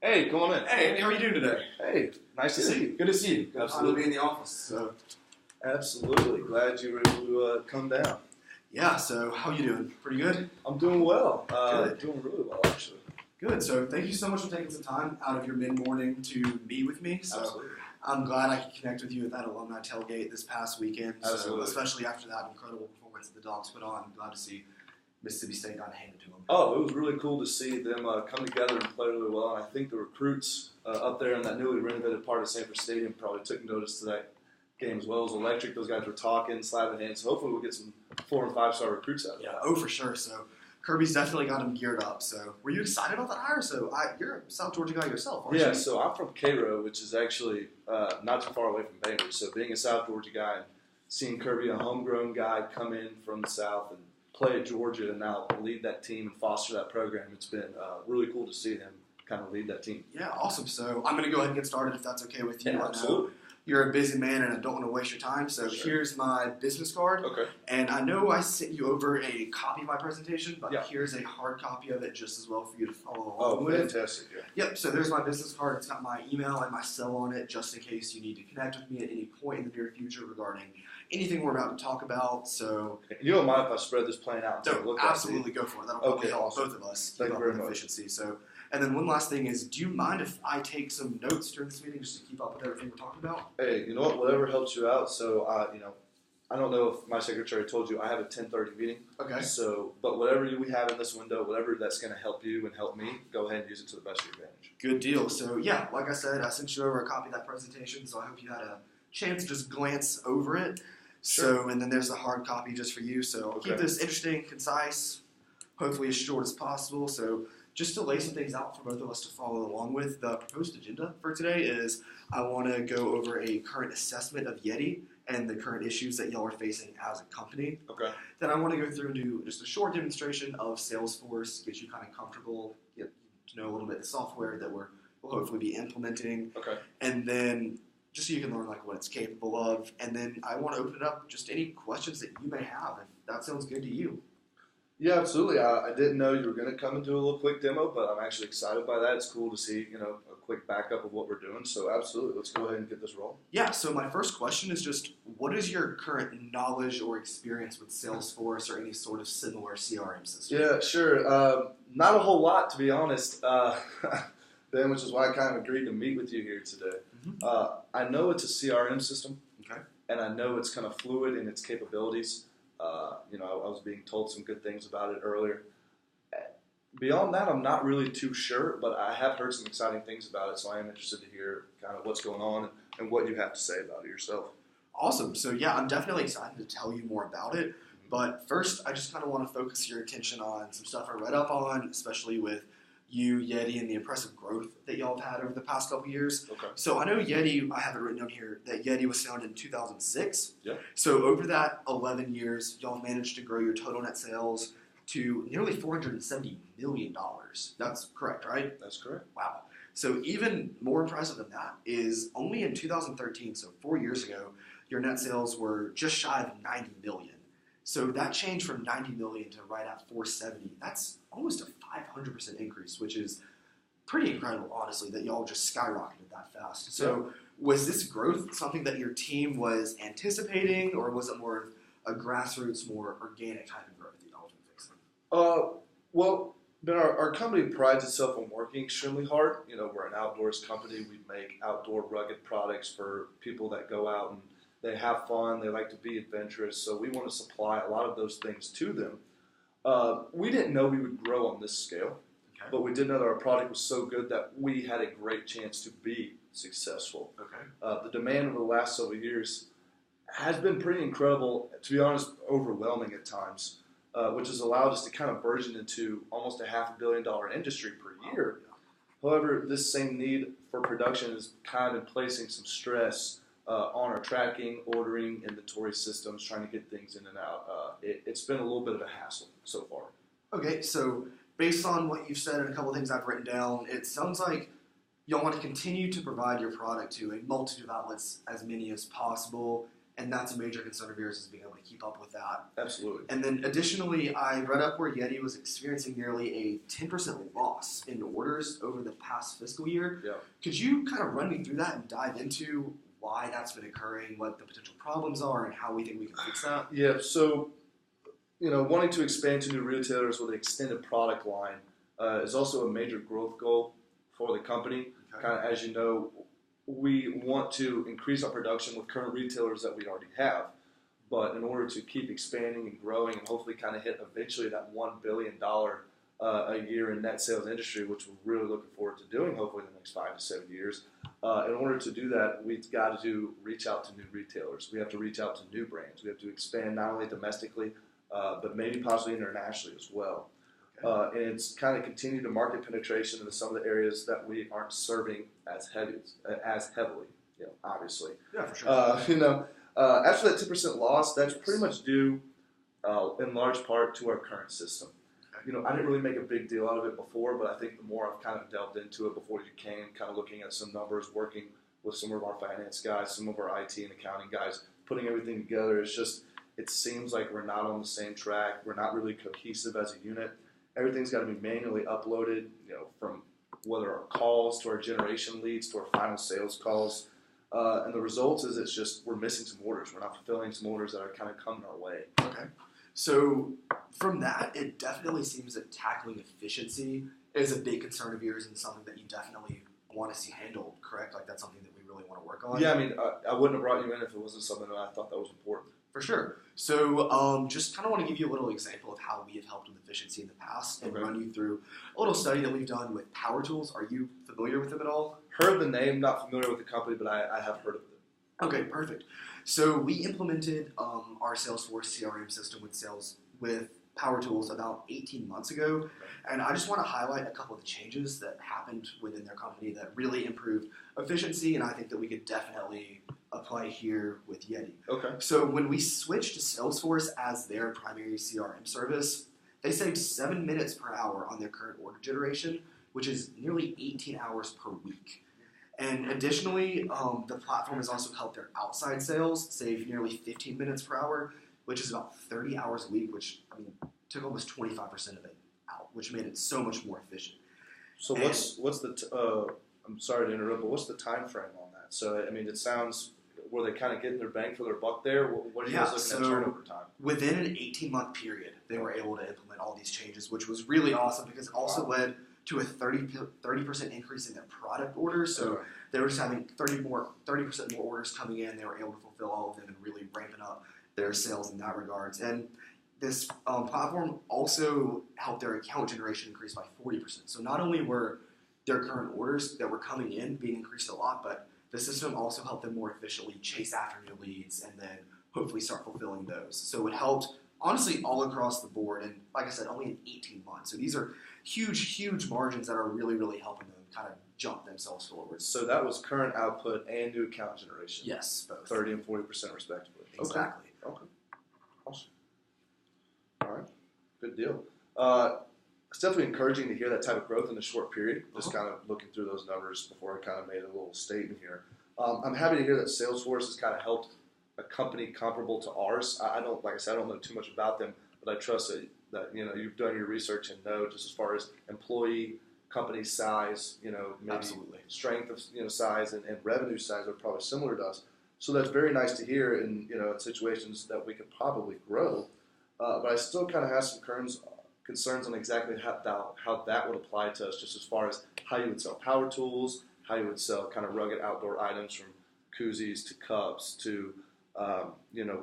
Hey, come on in. Hey, how are you doing today? Hey, nice to see you. Good to see you. Good to Absolutely. be in the office. So, Absolutely. Glad you were able to come down. yeah. So, how you doing? Pretty good. I'm doing well. Good. Doing really well, actually. Good. So, thank you so much for taking some time out of your mid-morning to meet with me. So, Absolutely. I'm glad I could connect with you at that alumni tailgate this past weekend. Absolutely. So, especially after that incredible performance that the Dogs put on. I'm glad to see Mississippi State got handed to them. Oh, it was really cool to see them come together and play really well. And I think the recruits up there in that newly renovated part of Sanford Stadium probably took notice to that game as well. It was electric. Those guys were talking, slapping hands. So hopefully we'll get some 4- and 5-star recruits out of Yeah. that. Oh, for sure. So, Kirby's definitely got him geared up. So, were you excited about that hire? So, you're a South Georgia guy yourself, aren't you? Yeah, so I'm from Cairo, which is actually not too far away from Bainbridge. So being a South Georgia guy and seeing Kirby, a homegrown guy, come in from the South and play at Georgia and now lead that team and foster that program, it's been really cool to see him kind of lead that team. Yeah, awesome. So I'm going to go ahead and get started if that's okay with you. Yeah, absolutely. You're a busy man and I don't want to waste your time. So Here's my business card. Okay. And I know I sent you over a copy of my presentation, but Yeah. Here's a hard copy of it just as well for you to follow Oh, along with. fantastic. Yeah. Yep, so there's my business card. It's got my email and my cell on it just in case you need to connect with me at any point in the near future regarding anything we're about to talk about. So You don't mind if I spread this plan out? and take a look at it? absolutely go for it. That'll probably Okay, help awesome. both of us Thank keep you up very with much. efficiency. So, and then one last thing is, do you mind if I take some notes during this meeting just to keep up with everything we're talking about? Hey, you know what? Whatever helps you out. So, I don't know if my secretary told you I have a 10:30 meeting. Okay. So, but whatever we have in this window, whatever that's going to help you and help me, go ahead and use it to the best of your advantage. Good deal. So yeah, like I said, I sent you over a copy of that presentation, so I hope you had a chance to just glance over it. Sure. So, and then there's the hard copy just for you. So I'll keep Okay. this interesting, concise, hopefully as short as possible. So just to lay some things out for both of us to follow along with, the proposed agenda for today is I want to go over a current assessment of Yeti and the current issues that y'all are facing as a company. Okay. Then I want to go through and do just a short demonstration of Salesforce, get you kind of comfortable, get to know a little bit the software that we'll hopefully be implementing, Okay. and then just so you can learn like what it's capable of. And then I want to open it up just any questions that you may have, if that sounds good to you. Yeah, absolutely. I didn't know you were going to come and do a little quick demo, but I'm actually excited by that. It's cool to see, a quick backup of what we're doing. So absolutely, let's go ahead and get this rolling. Yeah, so my first question is just, what is your current knowledge or experience with Salesforce or any sort of similar CRM system? Yeah, sure. Not a whole lot, to be honest, Ben, which is why I kind of agreed to meet with you here today. Mhm. I know it's a CRM system, Okay. and I know it's kind of fluid in its capabilities. I was being told some good things about it earlier. Beyond that, I'm not really too sure, but I have heard some exciting things about it, so I am interested to hear kind of what's going on and what you have to say about it yourself. Awesome. So yeah, I'm definitely excited to tell you more about it. But first, I just kind of want to focus your attention on some stuff I read up on, especially with you, Yeti, and the impressive growth that y'all have had over the past couple years. Okay. So I know Yeti, I have it written down here, that Yeti was founded in 2006. Yeah. So over that 11 years, y'all have managed to grow your total net sales to nearly $470 million. That's correct, right? That's correct. Wow. So even more impressive than that is only in 2013, so 4 years ago, your net sales were just shy of 90 million. So that changed from 90 million to right at 470. That's almost a 500% increase, which is pretty incredible, honestly, that y'all just skyrocketed that fast. So was this growth something that your team was anticipating, or was it more of a grassroots, more organic type of growth that y'all have been fixing? Well, Ben, our company prides itself on working extremely hard. We're an outdoors company. We make outdoor rugged products for people that go out and they have fun. They like to be adventurous. So we want to supply a lot of those things to them. We didn't know we would grow on this scale, Okay. but we did know that our product was so good that we had a great chance to be successful. Okay. The demand over the last several years has been pretty incredible, to be honest, overwhelming at times, which has allowed us to kind of burgeon into almost a $500 million industry per year. However, this same need for production is kind of placing some stress on our tracking, ordering, inventory systems, trying to get things in and out. It's been a little bit of a hassle so far. Okay, so based on what you've said and a couple of things I've written down, it sounds like y'all want to continue to provide your product to a multitude of outlets, as many as possible, and that's a major concern of yours is being able to keep up with that. Absolutely. And then additionally, I read up where Yeti was experiencing nearly a 10% loss in orders over the past fiscal year. Yeah. Could you kind of run me through that and dive into why that's been occurring, what the potential problems are, and how we think we can fix that? Yeah, so, wanting to expand to new retailers with an extended product line is also a major growth goal for the company. Okay. Kind of, as you know, we want to increase our production with current retailers that we already have. But in order to keep expanding and growing and hopefully kind of hit eventually that $1 billion a year in net sales industry, which we're really looking forward to doing hopefully in the next 5 to 7 years, in order to do that, we've got to reach out to new retailers. We have to reach out to new brands. We have to expand not only domestically, but maybe possibly internationally as well. Okay. And it's kind of continue to market penetration into some of the areas that we aren't serving as heavily, obviously. Yeah, for sure. After that 10% loss, that's pretty much due in large part to our current system. Okay. I didn't really make a big deal out of it before, but I think the more I've kind of delved into it before you came, kind of looking at some numbers, working with some of our finance guys, some of our IT and accounting guys, putting everything together, it seems like we're not on the same track. We're not really cohesive as a unit. Everything's got to be manually uploaded, from whether our calls to our generation leads to our final sales calls. And the result is we're missing some orders. We're not fulfilling some orders that are kind of coming our way. Okay. So from that, it definitely seems that tackling efficiency is a big concern of yours and something that you definitely want to see handled, correct? Like that's something that we really want to work on? Yeah, I wouldn't have brought you in if it wasn't something that I thought that was important. For sure. So just kind of want to give you a little example of how we have helped with efficiency in the past and run you through a little study that we've done with Power Tools. Are you familiar with them at all? Heard the name, not familiar with the company, but I have heard of it. Okay, perfect. So we implemented our Salesforce CRM system with Power Tools about 18 months ago, and I just want to highlight a couple of the changes that happened within their company that really improved efficiency, and I think that we could definitely apply here with Yeti. Okay. So when we switched to Salesforce as their primary CRM service, they saved 7 minutes per hour on their current order generation, which is nearly 18 hours per week. And additionally, the platform has also helped their outside sales save nearly 15 minutes per hour, which is about 30 hours a week, which took almost 25% of it out, which made it so much more efficient. So what's the I'm sorry to interrupt, but what's the time frame on that? So it sounds, were they kind of getting their bang for their buck there? What are you guys looking at turnover time? Within an 18-month period, they were able to implement all these changes, which was really awesome because it also led to a 30% increase in their product orders. So they were just having 30% more orders coming in. They were able to fulfill all of them and really ramping up their sales in that regards. And this platform also helped their account generation increase by 40%. So not only were their current orders that were coming in being increased a lot, but the system also helped them more efficiently chase after new leads and then hopefully start fulfilling those. So it helped, honestly, all across the board. And like I said, only in 18 months. So these are huge, huge margins that are really, really helping them kind of jump themselves forward. So that was current output and new account generation? Yes, both. 30 and 40% respectively? Exactly. Okay. Awesome. All right. Good deal. It's definitely encouraging to hear that type of growth in a short period. Just kind of looking through those numbers before I kind of made a little statement here. I'm happy to hear that Salesforce has kind of helped a company comparable to ours. I don't know too much about them, but I trust that you've done your research and know just as far as employee, company size, maybe Absolutely. strength of size and revenue size are probably similar to us. So that's very nice to hear in situations that we could probably grow. But I still kind of have some concerns on exactly how that would apply to us, just as far as how you would sell power tools, how you would sell kind of rugged outdoor items from koozies to cups to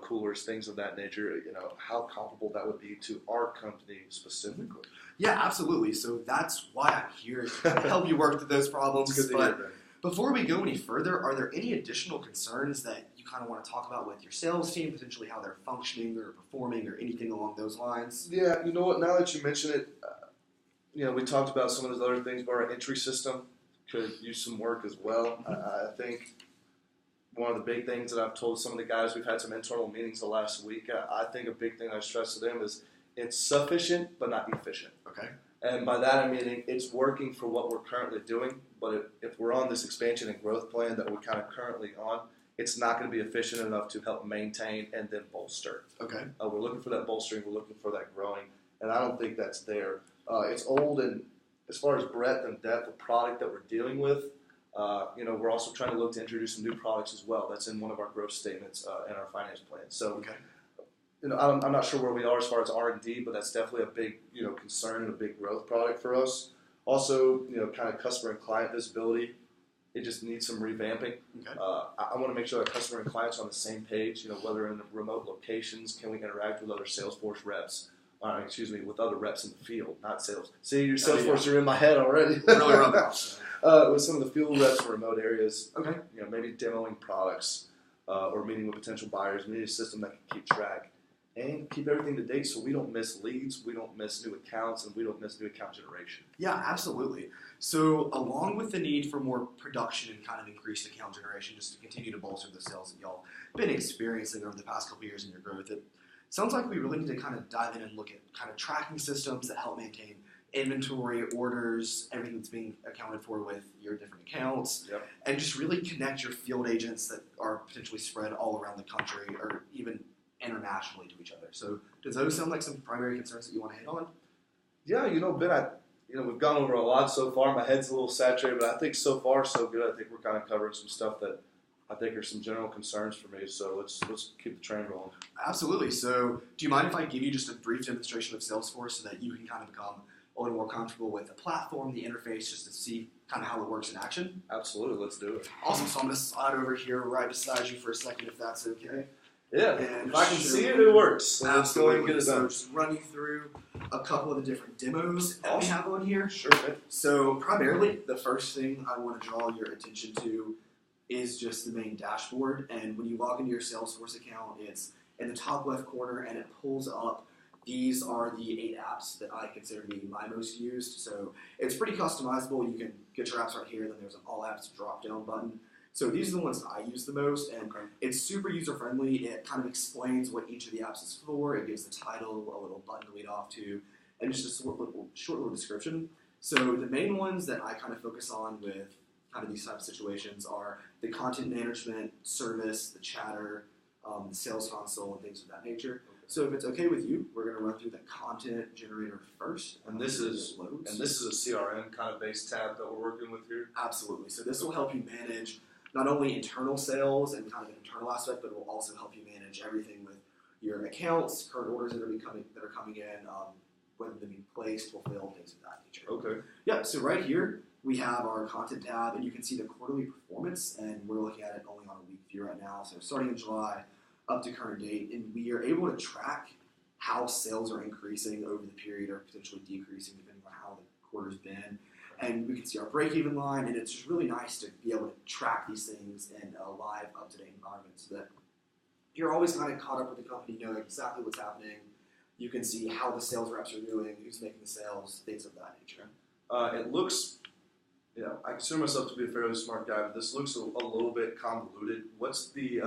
coolers, things of that nature. How comparable that would be to our company specifically. Yeah, absolutely. So that's why I'm here to help you work through those problems. It's good to hear that. Before we go any further, are there any additional concerns that you kind of want to talk about with your sales team, potentially how they're functioning or performing or anything along those lines? Yeah, you know what, now that you mention it, we talked about some of those other things, but our entry system could use some work as well. I think one of the big things that I've told some of the guys, we've had some internal meetings the last week, I think a big thing I stress to them is it's sufficient but not efficient. Okay. And by that I mean it's working for what we're currently doing, but if we're on this expansion and growth plan that we're kind of currently on, it's not going to be efficient enough to help maintain and then bolster. Okay. We're looking for that bolstering. We're looking for that growing, and I don't think that's there. It's old, and as far as breadth and depth of product that we're dealing with, we're also trying to look to introduce some new products as well. That's in one of our growth statements in our finance plan. So, Okay. I'm not sure where we are as far as R&D, but that's definitely a big, concern and a big growth product for us. Also, kind of customer and client visibility. It just needs some revamping. Okay. I want to make sure that customer and clients are on the same page. Whether in remote locations, can we interact with other Salesforce reps? With other reps in the field, not sales. See, your Salesforce are in my head already. Really rub it off. With some of the field reps in remote areas. Okay. Maybe demoing products or meeting with potential buyers. We need a system that can keep track and keep everything to date so we don't miss leads, we don't miss new accounts, and we don't miss new account generation. Yeah, absolutely. So along with the need for more production and kind of increased account generation just to continue to bolster the sales that y'all been experiencing over the past couple of years in your growth, it sounds like we really need to kind of dive in and look at kind of tracking systems that help maintain inventory, orders, everything that's being accounted for with your different accounts, and just really connect your field agents that are potentially spread all around the country or even internationally to each other. So does those sound like some primary concerns that you want to hit on? Yeah, Ben, we've gone over a lot so far. My head's a little saturated, but I think so far so good. I think we're kind of covering some stuff that I think are some general concerns for me. So let's keep the train rolling. Absolutely. So do you mind if I give you just a brief demonstration of Salesforce so that you can kind of become a little more comfortable with the platform, the interface, just to see kind of how it works in action? Absolutely. Let's do it. Awesome. So I'm going to slide over here right beside you for a second, if that's okay. Yeah, and if I can see it, it works. So let's go ahead and get it So done. just run you through a couple of the different demos that we have on here. Sure. So primarily, the first thing I want to draw your attention to is just the main dashboard. And when you log into your Salesforce account, it's in the top left corner, and it pulls up. These are the 8 apps that I consider to be my most used. So it's pretty customizable. You can get your apps right here. Then there's an All Apps drop-down button. So these are the ones that I use the most, and it's super user-friendly. It kind of explains what each of the apps is for. It gives the title, a little button to lead off to, and just a short little description. So the main ones that I kind of focus on with kind of these types of situations are the content management, service, the chatter, the sales console, and things of that nature. So if it's okay with you, we're going to run through the content generator first. And this is a CRM kind of based tab that we're working with here? Absolutely. So this will help you manage not only internal sales and kind of an internal aspect, but it will also help you manage everything with your accounts, current orders that are coming in, whether they're being placed, fulfilled, things of that nature. Okay. Yeah, so right here we have our content tab, and you can see the quarterly performance, and we're looking at it only on a week view right now. So starting in July up to current date, and we are able to track how sales are increasing over the period or potentially decreasing depending on how the quarter's been. And we can see our break-even line, and it's just really nice to be able to track these things in a live, up-to-date environment so that you're always kind of caught up with the company, knowing exactly what's happening. You can see how the sales reps are doing, who's making the sales, things of that nature. It looks, I consider myself to be a fairly smart guy, but this looks a little bit convoluted. What's the,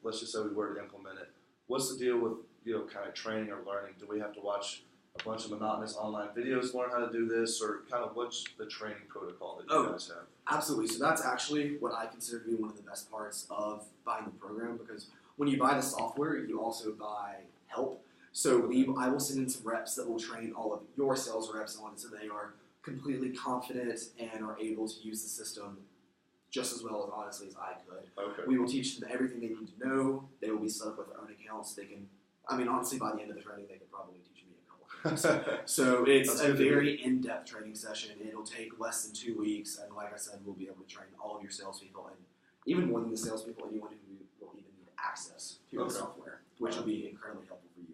let's just say we were to implement it, what's the deal with, kind of training or learning? Do we have to watch a bunch of monotonous online videos to learn how to do this, or kind of what's the training protocol that you guys have? Absolutely. So that's actually what I consider to be one of the best parts of buying the program, because when you buy the software, you also buy help. So I will send in some reps that will train all of your sales reps on it so they are completely confident and are able to use the system just as well as honestly as I could. Okay. We will teach them everything they need to know. They will be set up with their own accounts. They can, honestly, by the end of the training, they could probably teach me a couple things. So it's a very in-depth training session. It'll take less than 2 weeks, and like I said, we'll be able to train all of your salespeople, and even more than the salespeople, anyone who will even need access to your software, which will be incredibly helpful for you.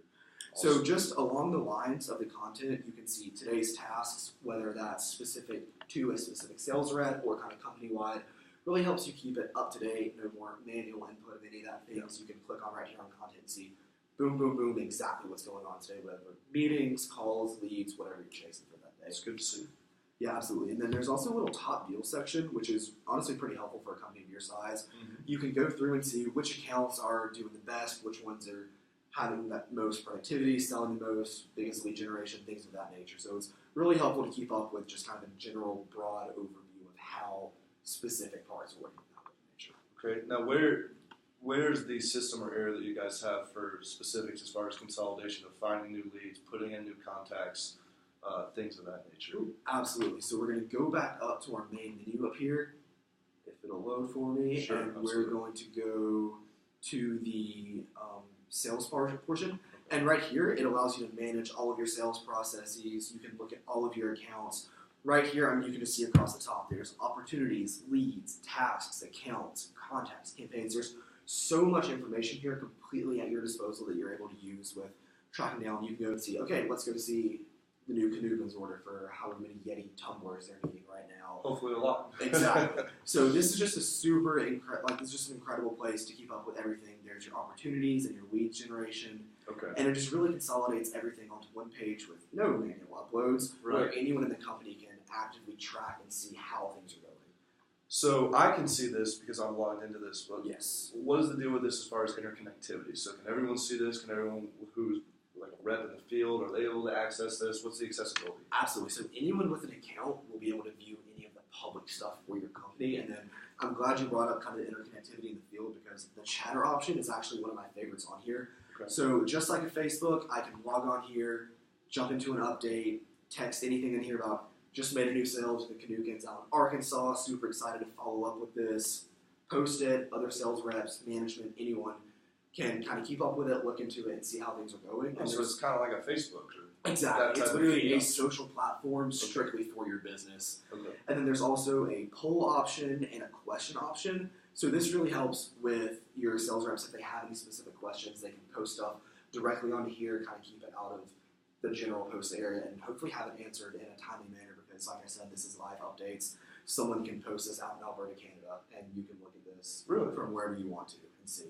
Awesome. So just along the lines of the content, you can see today's tasks, whether that's specific to a specific sales rep or kind of company-wide, really helps you keep it up to date, no more manual input of any of that things. You can click on right here on content and see boom, boom, boom, exactly what's going on today, whether meetings, calls, leads, whatever you're chasing for that day. It's good to see. Yeah, absolutely. And then there's also a little top deal section, which is honestly pretty helpful for a company of your size. Mm-hmm. You can go through and see which accounts are doing the best, which ones are having that most productivity, selling the most, biggest lead generation, things of that nature. So it's really helpful to keep up with just kind of a general broad overview of how specific parts are working out. Okay. Now, where's the system or area that you guys have for specifics as far as consolidation of finding new leads, putting in new contacts, things of that nature? Ooh, absolutely. So we're going to go back up to our main menu up here, if it'll load for me, Sure, and absolutely. we're going to go to the sales portion. And right here, it allows you to manage all of your sales processes. You can look at all of your accounts. Right here, I mean, you can just see across the top, there's opportunities, leads, tasks, accounts, contacts, campaigns. There's so much information here completely at your disposal that you're able to use with tracking down. You can go and see, okay, let's go to see the new Canucans order for however many Yeti tumblers they're needing right now. Hopefully a lot. Exactly. So this is just a super it's just an incredible place to keep up with everything. There's your opportunities and your lead generation. Okay. And it just really consolidates everything onto one page with no manual uploads, where anyone in the company can actively track and see how things are going. So I can see this because I'm logged into this, but Yes. what is the deal with this as far as interconnectivity? So can everyone see this? Can everyone who's like a rep in the field, are they able to access this? What's the accessibility? Absolutely. So anyone with an account will be able to view any of the public stuff for your company. And then I'm glad you brought up kind of the interconnectivity in the field, because the chatter option is actually one of my favorites on here. Okay. So just like a Facebook, I can log on here, jump into an update, text anything in here about just made a new sale to the Canucans out in Arkansas, super excited to follow up with this, post it, other sales reps, management, anyone can kind of keep up with it, look into it, and see how things are going. And so it's kind of like a Facebook. Exactly. It's of literally thing. a social platform strictly for your business. Okay. And then there's also a poll option and a question option. So this really helps with your sales reps. If they have any specific questions, they can post stuff directly onto here, kind of keep it out of the general post area, and hopefully have it answered in a timely manner, because like I said, this is live updates. Someone can post this out in Alberta, Canada, and you can look at this from wherever you want to and see.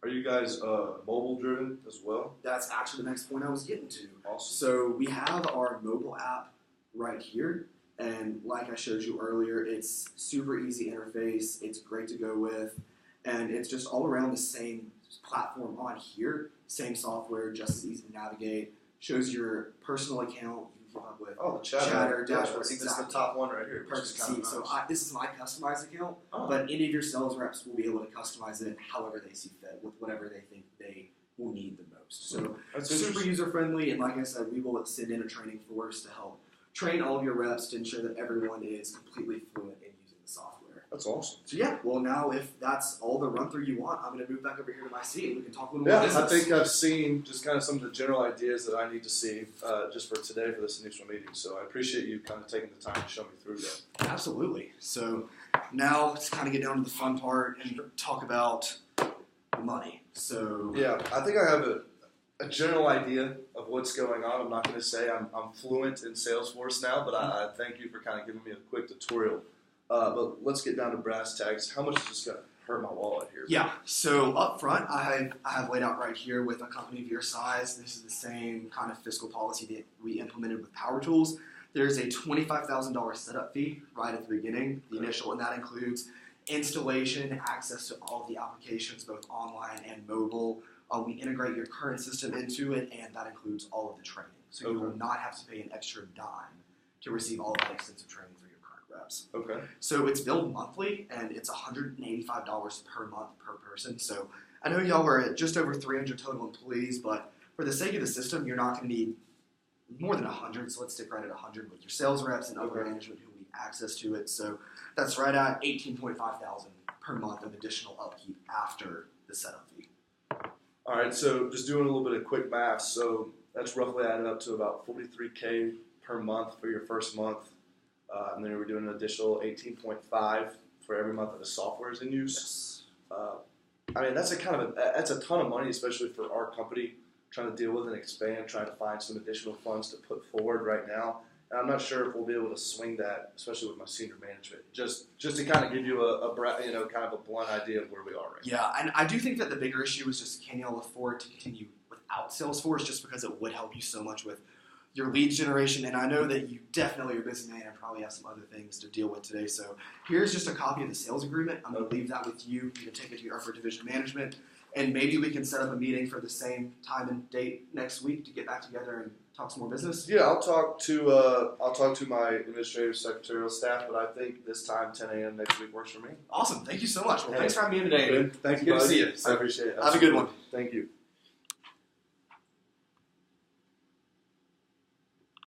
Are you guys mobile driven as well? That's actually the next point I was getting to. Awesome. So we have our mobile app right here, and like I showed you earlier, it's super easy interface, it's great to go with, and it's just all around the same platform on here, same software, just as easy to navigate, shows your personal account, you can keep up with Oh, the chatter dashboard, This is the exactly. top one right here. Perfect. See, so this is my customized account, Oh. but any of your sales reps will be able to customize it however they see fit, with whatever they think they will need the most. So That's super interesting. user-friendly, and like I said, we will send in a training force to help train all of your reps to ensure that everyone is completely fluent in using the software. That's awesome. So yeah, well now if that's all the run-through you want, I'm going to move back over here to my seat and we can talk a little more Yeah, business. I think I've seen just kind of some of the general ideas that I need to see just for today for this initial meeting. So I appreciate you kind of taking the time to show me through that. Absolutely. So now let's kind of get down to the fun part and talk about money. So Yeah, I think I have a general idea of what's going on. I'm not going to say I'm fluent in Salesforce now, but I thank you for kind of giving me a quick tutorial. But let's get down to brass tacks. How much is this going to hurt my wallet here? yeah, so up front, I have laid out right here with a company of your size. This is the same kind of fiscal policy that we implemented with Power Tools. There's a $25,000 setup fee right at the beginning, the initial, and that includes installation, access to all of the applications, both online and mobile. We integrate your current system into it, and that includes all of the training. So you will not have to pay an extra dime to receive all of that extensive training for your current reps. Okay. So it's billed monthly, and it's $185 per month per person. So I know y'all were at just over 300 total employees, but for the sake of the system, you're not going to need more than 100. So let's stick right at 100 with your sales reps and other management who need access to it. So that's right at $18,500 per month of additional upkeep after the setup fee. All right, so just doing a little bit of quick math. So that's roughly added up to about $43K per month for your first month. And then we're doing an additional $18.5 for every month that the software is in use. I mean, that's a ton of money, especially for our company trying to deal with and expand, trying to find some additional funds to put forward right now. And I'm not sure if we'll be able to swing that, especially with my senior management. Just to kind of give you kind of a blunt idea of where we are right now. Yeah, and I do think that the bigger issue is just, can y'all afford to continue without Salesforce, just because it would help you so much with your lead generation. And I know that you definitely are a busy man and probably have some other things to deal with today. So here's just a copy of the sales agreement. I'm going to leave that with you. You can take it to your upper division management, and maybe we can set up a meeting for the same time and date next week to get back together and talk some more business? Yeah, I'll talk to my administrative secretarial staff, but I think this time 10 a.m. next week works for me. Awesome. Thank you so much. Well, thanks for having me in today. Thank you. Good to buddy. see you. I appreciate it. Have a good one. Thank you.